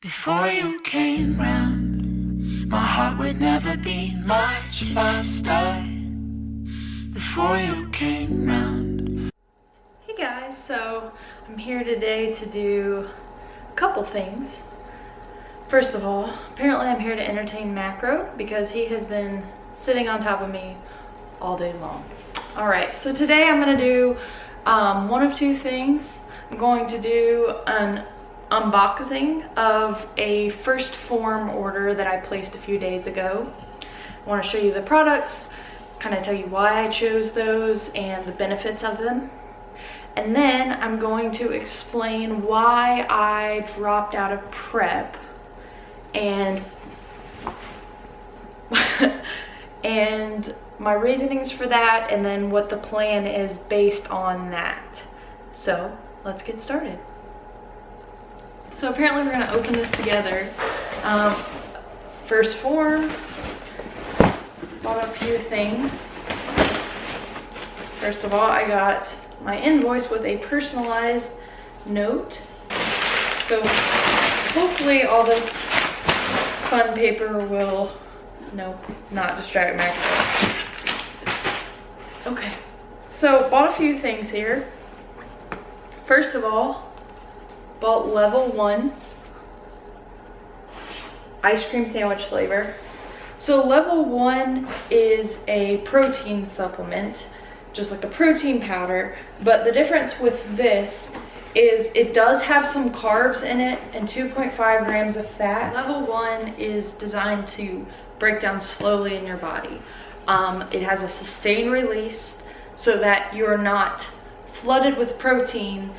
Before you came round, my heart would never beat much faster. Before you came round. Hey guys, so I'm here today to do a couple things. First of all, apparently I'm here to entertain Macro because he has been sitting on top of me all day long. Alright, so today I'm going to do one of two things. I'm going to do an unboxing of a first Phorm order that I placed a few days ago. I want to show you the products, kind of tell you why I chose those and the benefits of them. And then I'm going to explain why I dropped out of prep and and my reasonings for that, and then what the plan is based on that. So let's get started. So apparently we're going to open this together. First Phorm, bought a few things. First of all, I got my invoice with a personalized note. So hopefully all this fun paper will, not distract Mac. Okay, so bought a few things here. First of all, bought level 1 ice cream sandwich flavor. So level 1 is a protein supplement, just like a protein powder, but the difference with this is it does have some carbs in it and 2.5 grams of fat. Level 1 is designed to break down slowly in your body. It has a sustained release so that you're not flooded with protein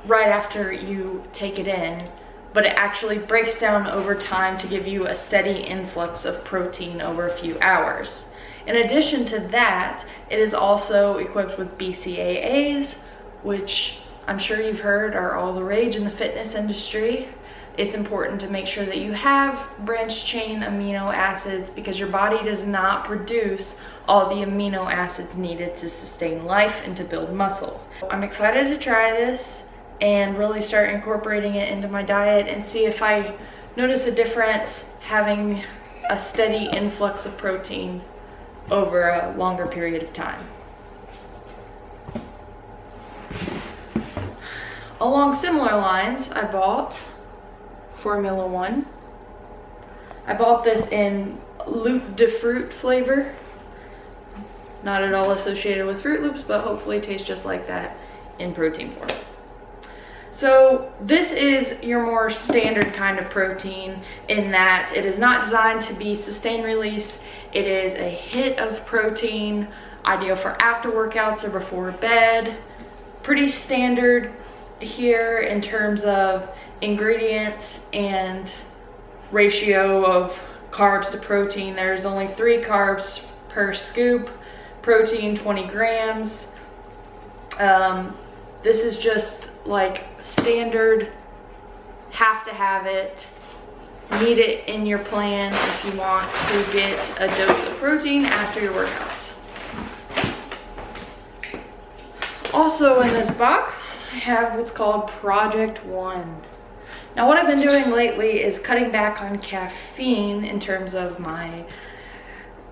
right after you take it in, but it actually breaks down over time to give you a steady influx of protein over a few hours. In addition to that, it is also equipped with BCAAs, which I'm sure you've heard are all the rage in the fitness industry. It's important to make sure that you have branched chain amino acids because your body does not produce all the amino acids needed to sustain life and to build muscle. I'm excited to try this and really start incorporating it into my diet and see if I notice a difference having a steady influx of protein over a longer period of time. Along similar lines, I bought Formula 1. I bought this in Loop de Fruit flavor. Not at all associated with Fruit Loops, but hopefully tastes just like that in protein form. So this is your more standard kind of protein in that it is not designed to be sustained release. It is a hit of protein, ideal for after workouts or before bed. Pretty standard here in terms of ingredients and ratio of carbs to protein. There's only 3 carbs per scoop, protein 20 grams. This is just like standard, have to have it, need it in your plan if you want to get a dose of protein after your workouts. Also in this box, I have what's called Project 1. Now what I've been doing lately is cutting back on caffeine in terms of my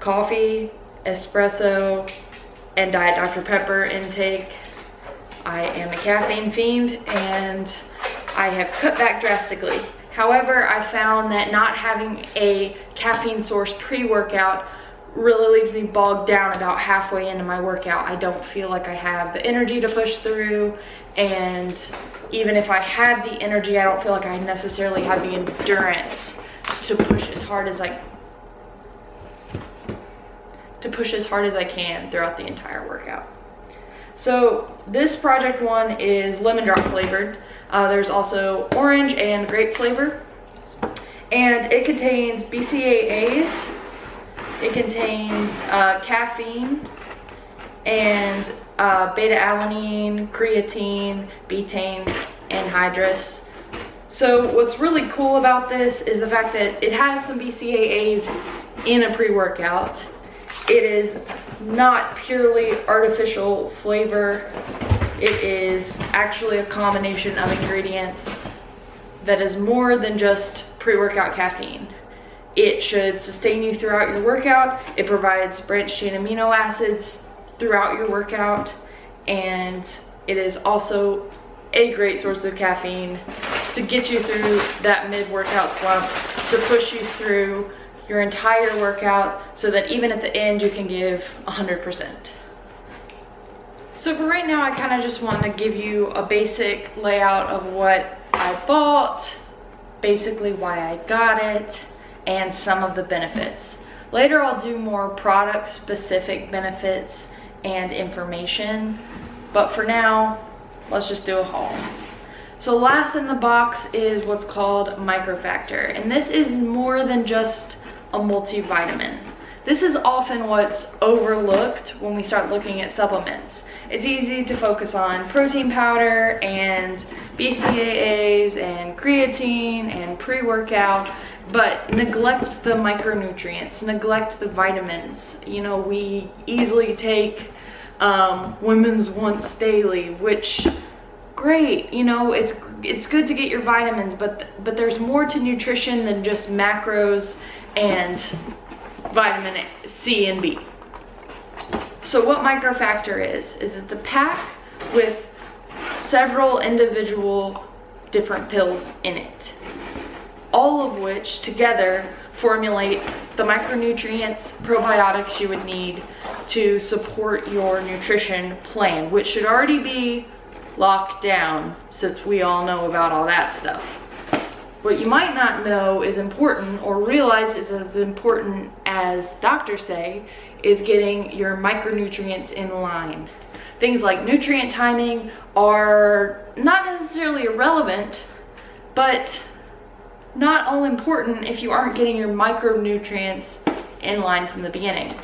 coffee, espresso, and Diet Dr. Pepper intake. I am a caffeine fiend and I have cut back drastically. However, I found that not having a caffeine source pre-workout really leaves me bogged down about halfway into my workout. I don't feel like I have the energy to push through, and even if I had the energy, I don't feel like I necessarily have the endurance to push as hard as I can throughout the entire workout. So this Project 1 is lemon drop flavored. There's also orange and grape flavor. And it contains BCAAs, it contains caffeine, and beta-alanine, creatine, betaine, anhydrous. So what's really cool about this is the fact that it has some BCAAs in a pre-workout. It is not purely artificial flavor. It is actually a combination of ingredients that is more than just pre-workout caffeine. It should sustain you throughout your workout. It provides branched chain amino acids throughout your workout, and it is also a great source of caffeine to get you through that mid-workout slump, to push you through your entire workout so that even at the end you can give 100%. So for right now, I kind of just want to give you a basic layout of what I bought, basically why I got it, and some of the benefits. Later I'll do more product specific benefits and information, but for now, let's just do a haul. So last in the box is what's called Microfactor, and this is more than just a multivitamin. This is often what's overlooked when we start looking at supplements. It's easy to focus on protein powder and BCAAs and creatine and pre-workout, but neglect the micronutrients, neglect the vitamins. You know, we easily take women's once daily, which great, you know, it's good to get your vitamins, but there's more to nutrition than just macros and vitamin C and B. So what Microfactor is it's a pack with several individual different pills in it, all of which together formulate the micronutrients, probiotics you would need to support your nutrition plan, which should already be locked down since we all know about all that stuff. What you might not know is important, or realize is as important as doctors say, is getting your micronutrients in line. Things like nutrient timing are not necessarily irrelevant, but not all important if you aren't getting your micronutrients in line from the beginning.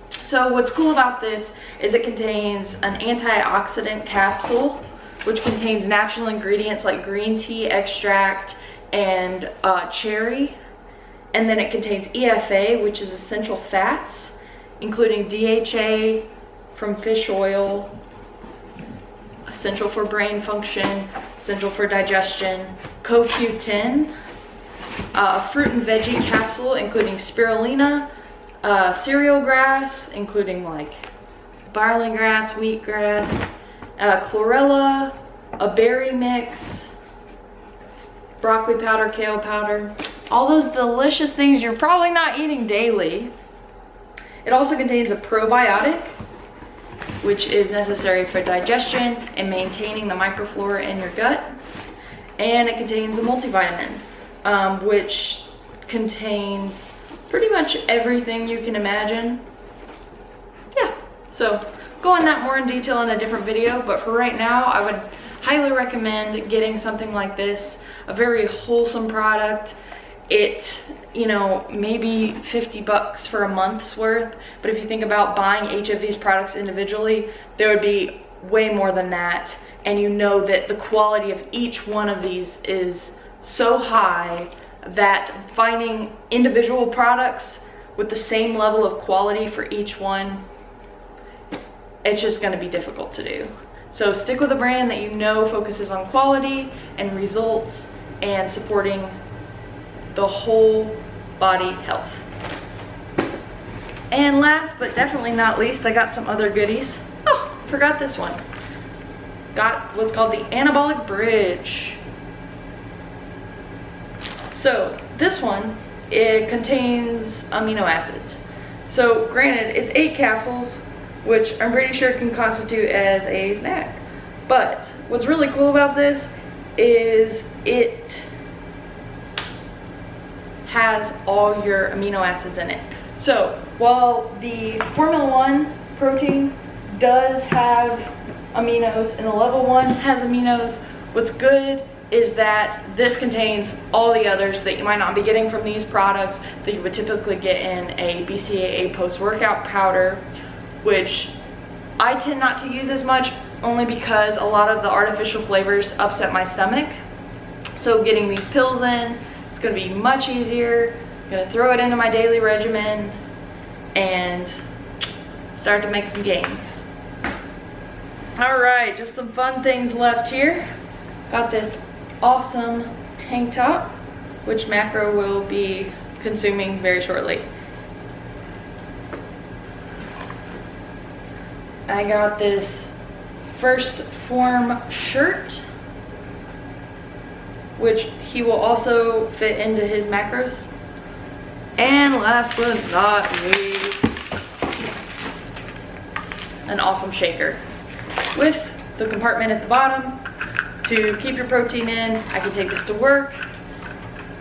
So what's cool about this is it contains an antioxidant capsule, which contains natural ingredients like green tea extract and cherry. And then it contains EFA, which is essential fats, including DHA from fish oil, essential for brain function, essential for digestion, CoQ10, a fruit and veggie capsule, including spirulina, cereal grass, including like barley grass, wheatgrass, chlorella, a berry mix, broccoli powder, kale powder, all those delicious things you're probably not eating daily. It also contains a probiotic, which is necessary for digestion and maintaining the microflora in your gut. And it contains a multivitamin, which contains pretty much everything you can imagine. Yeah, so go on that more in detail in a different video, but for right now, I would highly recommend getting something like this, a very wholesome product. It, you know, maybe 50 bucks for a month's worth, but if you think about buying each of these products individually, there would be way more than that, and you know that the quality of each one of these is so high that finding individual products with the same level of quality for each one, it's just going to be difficult to do. So stick with a brand that you know focuses on quality and results and supporting the whole body health. And last but definitely not least, I got some other goodies. Oh, forgot this one. Got what's called the Anabolic Bridge. So this one, it contains amino acids. So granted, it's 8 capsules, which I'm pretty sure can constitute as a snack. But what's really cool about this is it has all your amino acids in it. So while the Formula 1 protein does have aminos and the level 1 has aminos, what's good is that this contains all the others that you might not be getting from these products that you would typically get in a BCAA post-workout powder, which I tend not to use as much only because a lot of the artificial flavors upset my stomach. So getting these pills in, it's going to be much easier. I'm going to throw it into my daily regimen and start to make some gains. All right, just some fun things left here. Got this awesome tank top, which macro will be consuming very shortly. I got this first Phorm shirt, which he will also fit into his macros. And last but not least, an awesome shaker with the compartment at the bottom to keep your protein in. I can take this to work,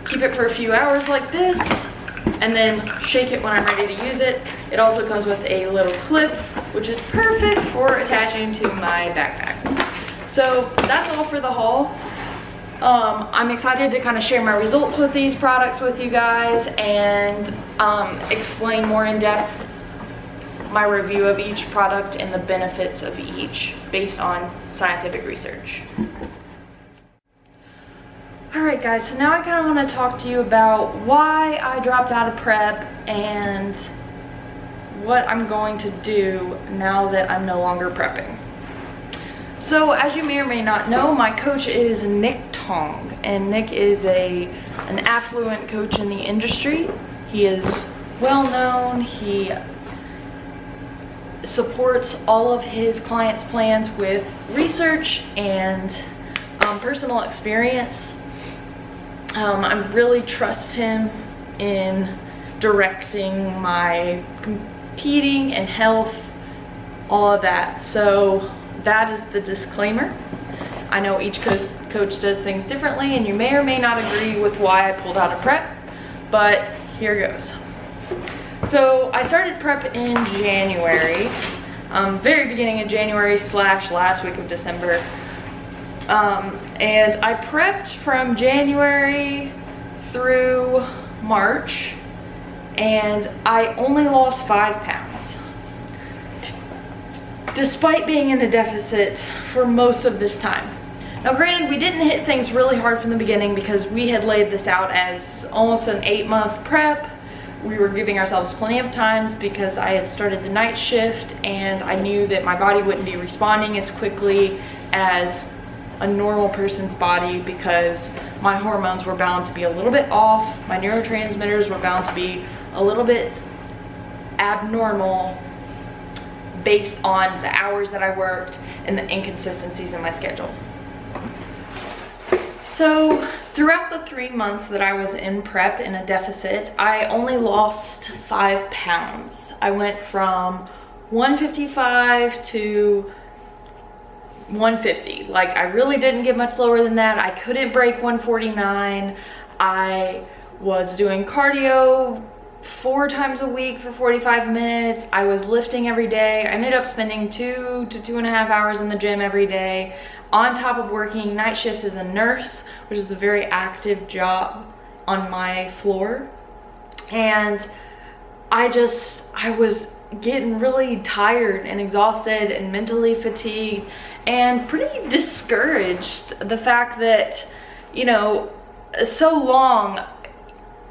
keep it for a few hours like this, and then shake it when I'm ready to use it. It also comes with a little clip, which is perfect for attaching to my backpack. So that's all for the haul. I'm excited to kind of share my results with these products with you guys and explain more in depth my review of each product and the benefits of each based on scientific research. Alright guys, so now I kind of want to talk to you about why I dropped out of prep and what I'm going to do now that I'm no longer prepping. So as you may or may not know, my coach is Nick Tong, and Nick is an affluent coach in the industry. He is well known. He supports all of his clients' plans with research and personal experience. I really trust him in directing my competing and health, all of that. So that is the disclaimer. I know each coach does things differently, and you may or may not agree with why I pulled out of prep, but here goes. So I started prep in January, very beginning of January / last week of December. And I prepped from January through March, and I only lost 5 pounds. Despite being in a deficit for most of this time. Now granted, we didn't hit things really hard from the beginning because we had laid this out as almost an 8-month prep. We were giving ourselves plenty of time because I had started the night shift and I knew that my body wouldn't be responding as quickly as a normal person's body because my hormones were bound to be a little bit off. My neurotransmitters were bound to be a little bit abnormal based on the hours that I worked and the inconsistencies in my schedule. So throughout the 3 months that I was in prep in a deficit, I only lost 5 pounds. I went from 155 to 150. Like, I really didn't get much lower than that. I couldn't break 149. I was doing cardio 4 times a week for 45 minutes. I was lifting every day. I ended up spending 2 to 2.5 hours in the gym every day, on top of working night shifts as a nurse, which is a very active job on my floor. And I was getting really tired and exhausted and mentally fatigued and pretty discouraged. The fact that, you know, so long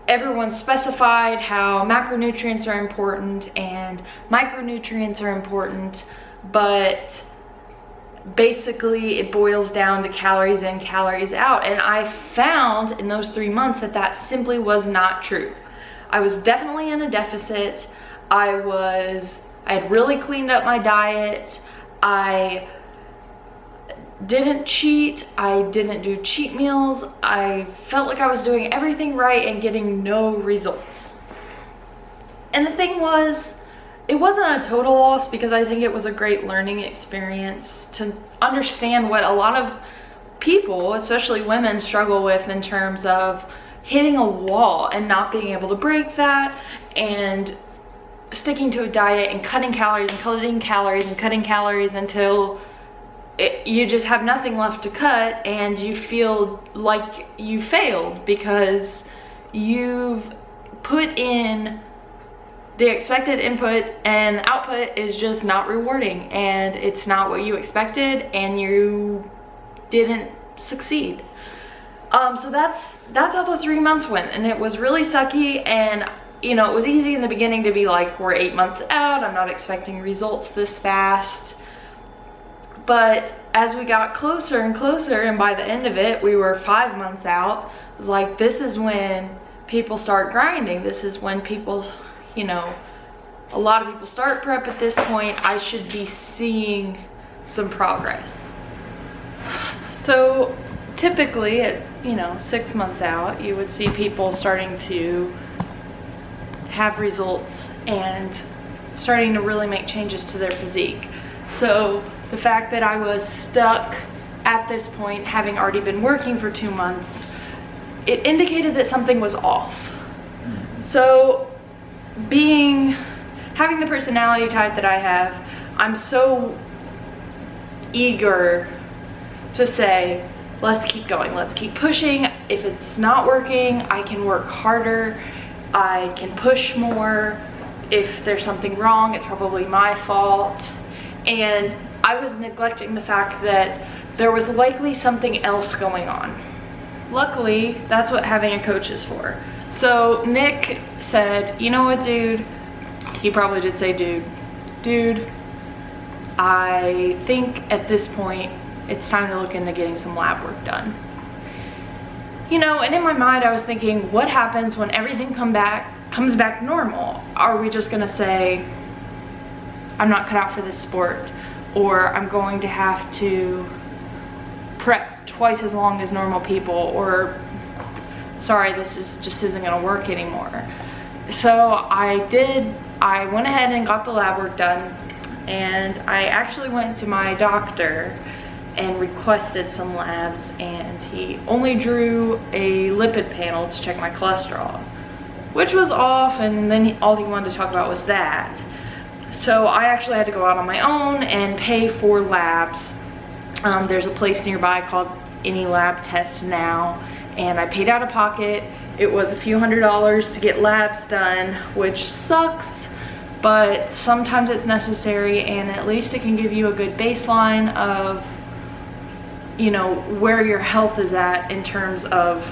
everyone specified how macronutrients are important and micronutrients are important, but basically it boils down to calories in, calories out. And I found in those 3 months that that simply was not true. I was definitely in a deficit. I had really cleaned up my diet. I didn't cheat. I didn't do cheat meals. I felt like I was doing everything right and getting no results. And the thing was, it wasn't a total loss because I think it was a great learning experience to understand what a lot of people, especially women, struggle with in terms of hitting a wall and not being able to break that, and sticking to a diet and cutting calories and cutting calories and cutting calories until you just have nothing left to cut, and you feel like you failed because you've put in the expected input and the output is just not rewarding, and it's not what you expected, and you didn't succeed. So that's how the 3 months went, and it was really sucky. And you know, it was easy in the beginning to be like, we're 8 months out, I'm not expecting results this fast. But as we got closer and closer, and by the end of it, we were 5 months out, was like, this is when people start grinding. This is when people, you know, a lot of people start prep at this point. I should be seeing some progress. So typically at, you know, 6 months out, you would see people starting to have results and starting to really make changes to their physique. So the fact that I was stuck at this point, having already been working for 2 months, it indicated that something was off. So having the personality type that I have, I'm so eager to say, let's keep going, let's keep pushing. If it's not working, I can work harder, I can push more. If there's something wrong, it's probably my fault. And I was neglecting the fact that there was likely something else going on. Luckily, that's what having a coach is for. So Nick said, you know what, dude? He probably did say, dude, I think at this point, it's time to look into getting some lab work done. You know, and in my mind, I was thinking, what happens when everything comes back normal? Are we just gonna say, I'm not cut out for this sport, or I'm going to have to prep twice as long as normal people, or sorry, just isn't gonna work anymore. So I went ahead and got the lab work done, and I actually went to my doctor and requested some labs, and he only drew a lipid panel to check my cholesterol, which was off, and then all he wanted to talk about was that. So I actually had to go out on my own and pay for labs. There's a place nearby called Any Lab Tests Now, and I paid out of pocket. It was a few $100s to get labs done, which sucks, but sometimes it's necessary, and at least it can give you a good baseline of, you know, where your health is at in terms of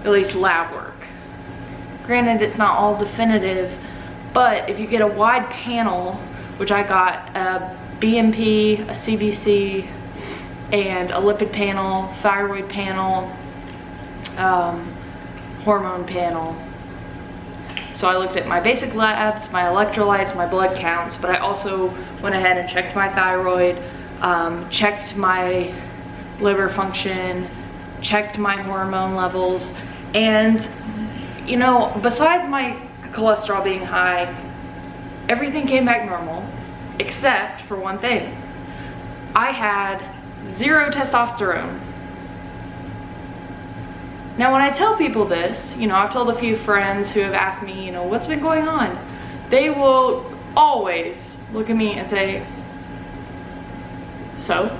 at least lab work. Granted, it's not all definitive, but if you get a wide panel, which I got a BMP, a CBC, and a lipid panel, thyroid panel, hormone panel. So I looked at my basic labs, my electrolytes, my blood counts, but I also went ahead and checked my thyroid, checked my liver function, checked my hormone levels, and you know, besides my cholesterol being high, everything came back normal, except for one thing. I had 0 testosterone. Now when I tell people this, you know, I've told a few friends who have asked me, you know, what's been going on? They will always look at me and say, so?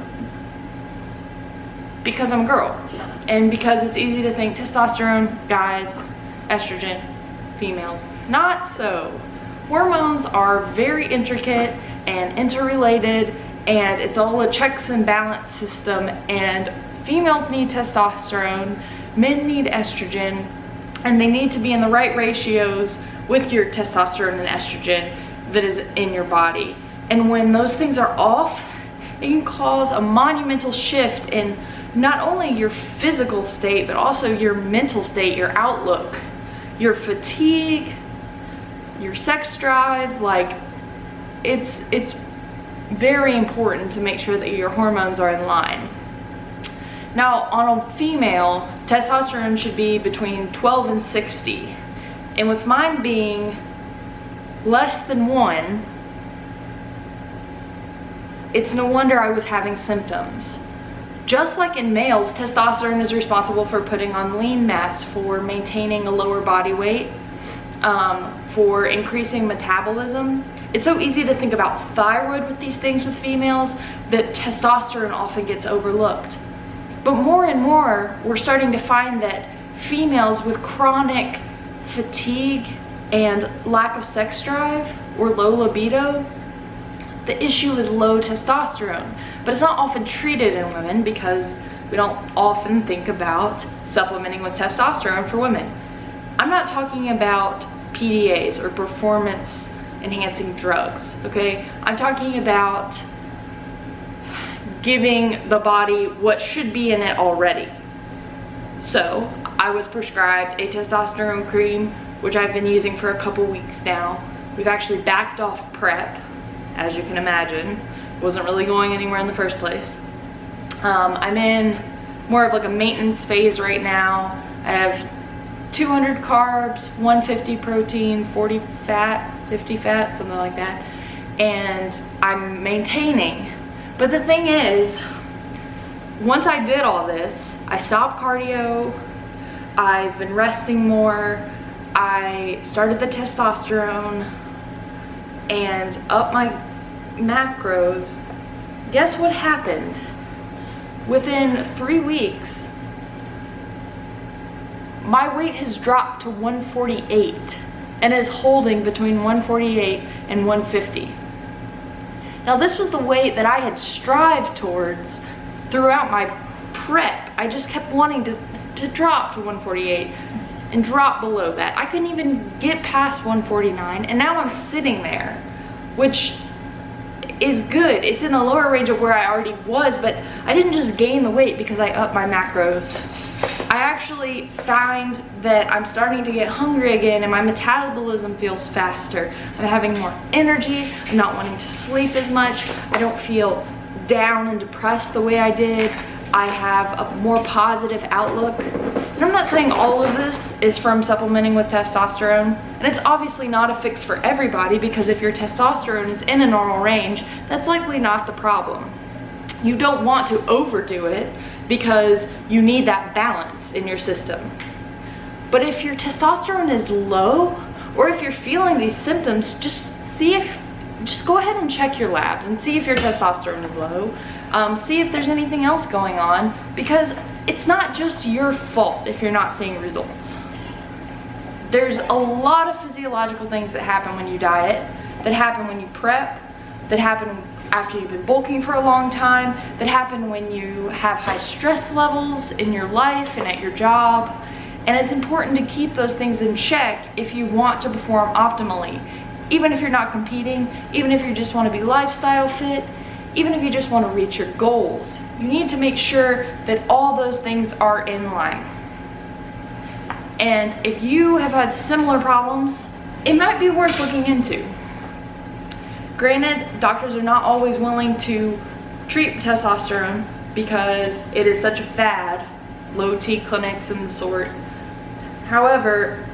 Because I'm a girl, and because it's easy to think testosterone, guys, estrogen, females. Not so. Hormones are very intricate and interrelated, and it's all a checks and balance system, and females need testosterone, men need estrogen, and they need to be in the right ratios with your testosterone and estrogen that is in your body. And when those things are off, it can cause a monumental shift in not only your physical state, but also your mental state, your outlook, your fatigue, your sex drive. Like, it's very important to make sure that your hormones are in line. Now, on a female, testosterone should be between 12 and 60. And with mine being less than 1, it's no wonder I was having symptoms. Just like in males, testosterone is responsible for putting on lean mass, for maintaining a lower body weight, for increasing metabolism. It's so easy to think about thyroid with these things with females that testosterone often gets overlooked. But more and more, we're starting to find that females with chronic fatigue and lack of sex drive or low libido, the issue is low testosterone. But it's not often treated in women because we don't often think about supplementing with testosterone for women. I'm not talking about PDAs or performance enhancing drugs, okay? I'm talking about giving the body what should be in it already. So I was prescribed a testosterone cream, which I've been using for a couple weeks now. We've actually backed off prep, as you can imagine. Wasn't really going anywhere in the first place. I'm in more of like a maintenance phase right now. I have 200 carbs, 150 protein, 40 fat, 50 fat, something like that. And I'm maintaining. But the thing is, once I did all this, I stopped cardio, I've been resting more, I started the testosterone and up my macros. Guess what happened? Within 3 weeks, my weight has dropped to 148 and is holding between 148 and 150. Now this was the weight that I had strived towards throughout my prep. I just kept wanting to drop to 148 and drop below that. I couldn't even get past 149, and now I'm sitting there, which is good. It's in the lower range of where I already was, but I didn't just gain the weight because I upped my macros. I actually find that I'm starting to get hungry again and my metabolism feels faster. I'm having more energy, I'm not wanting to sleep as much, I don't feel down and depressed the way I did. I have a more positive outlook. And I'm not saying all of this is from supplementing with testosterone, and it's obviously not a fix for everybody, because if your testosterone is in a normal range, that's likely not the problem. You don't want to overdo it because you need that balance in your system. But if your testosterone is low, or if you're feeling these symptoms, just go ahead and check your labs and see if your testosterone is low. See if there's anything else going on, because it's not just your fault if you're not seeing results. There's a lot of physiological things that happen when you diet, that happen when you prep, that happen after you've been bulking for a long time, that happen when you have high stress levels in your life and at your job. And it's important to keep those things in check if you want to perform optimally. Even if you're not competing, even if you just want to be lifestyle fit, even if you just want to reach your goals, you need to make sure that all those things are in line. And if you have had similar problems, it might be worth looking into. Granted, doctors are not always willing to treat testosterone because it is such a fad, low T clinics and the sort. However,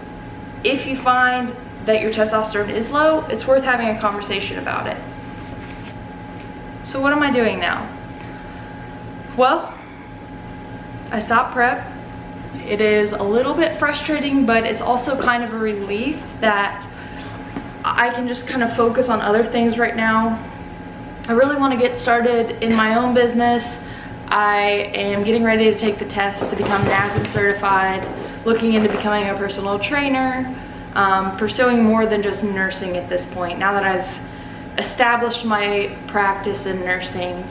if you find that your testosterone is low, it's worth having a conversation about it. So what am I doing now? Well, I stopped prep. It is a little bit frustrating, but it's also kind of a relief that I can just kind of focus on other things right now. I really want to get started in my own business. I am getting ready to take the test to become NASM certified, looking into becoming a personal trainer, pursuing more than just nursing at this point. Now that I've established my practice in nursing,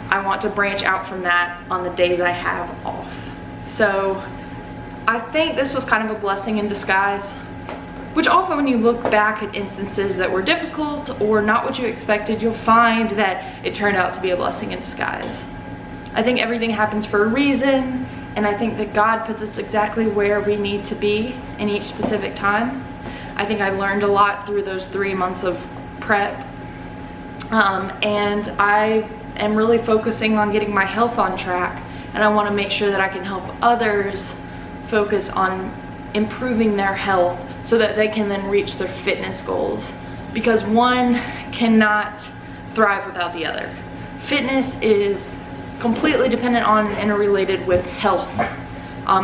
I want to branch out from that on the days I have off. So I think this was kind of a blessing in disguise, which often when you look back at instances that were difficult or not what you expected, you'll find that it turned out to be a blessing in disguise. I think everything happens for a reason, and I think that God puts us exactly where we need to be in each specific time. I think I learned a lot through those 3 months of prep, and I am really focusing on getting my health on track, and I want to make sure that I can help others focus on improving their health so that they can then reach their fitness goals, because one cannot thrive without the other. Fitness is completely dependent on and interrelated with health.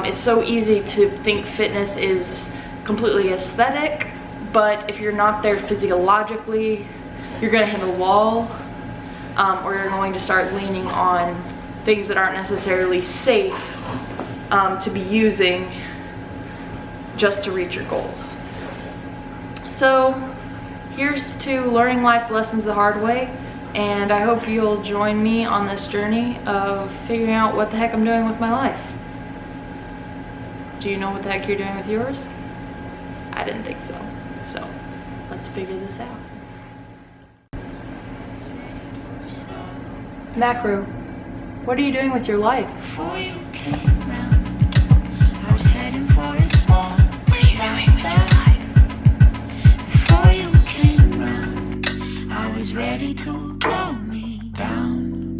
It's so easy to think fitness is completely aesthetic, but if you're not there physiologically, you're going to hit a wall, or you're going to start leaning on things that aren't necessarily safe to be using just to reach your goals. So here's to learning life lessons the hard way, and I hope you'll join me on this journey of figuring out what the heck I'm doing with my life. Do you know what the heck you're doing with yours? I didn't think so. So let's figure this out. Macro, what are you doing with your life? Before you came round, I was headed you blow me down.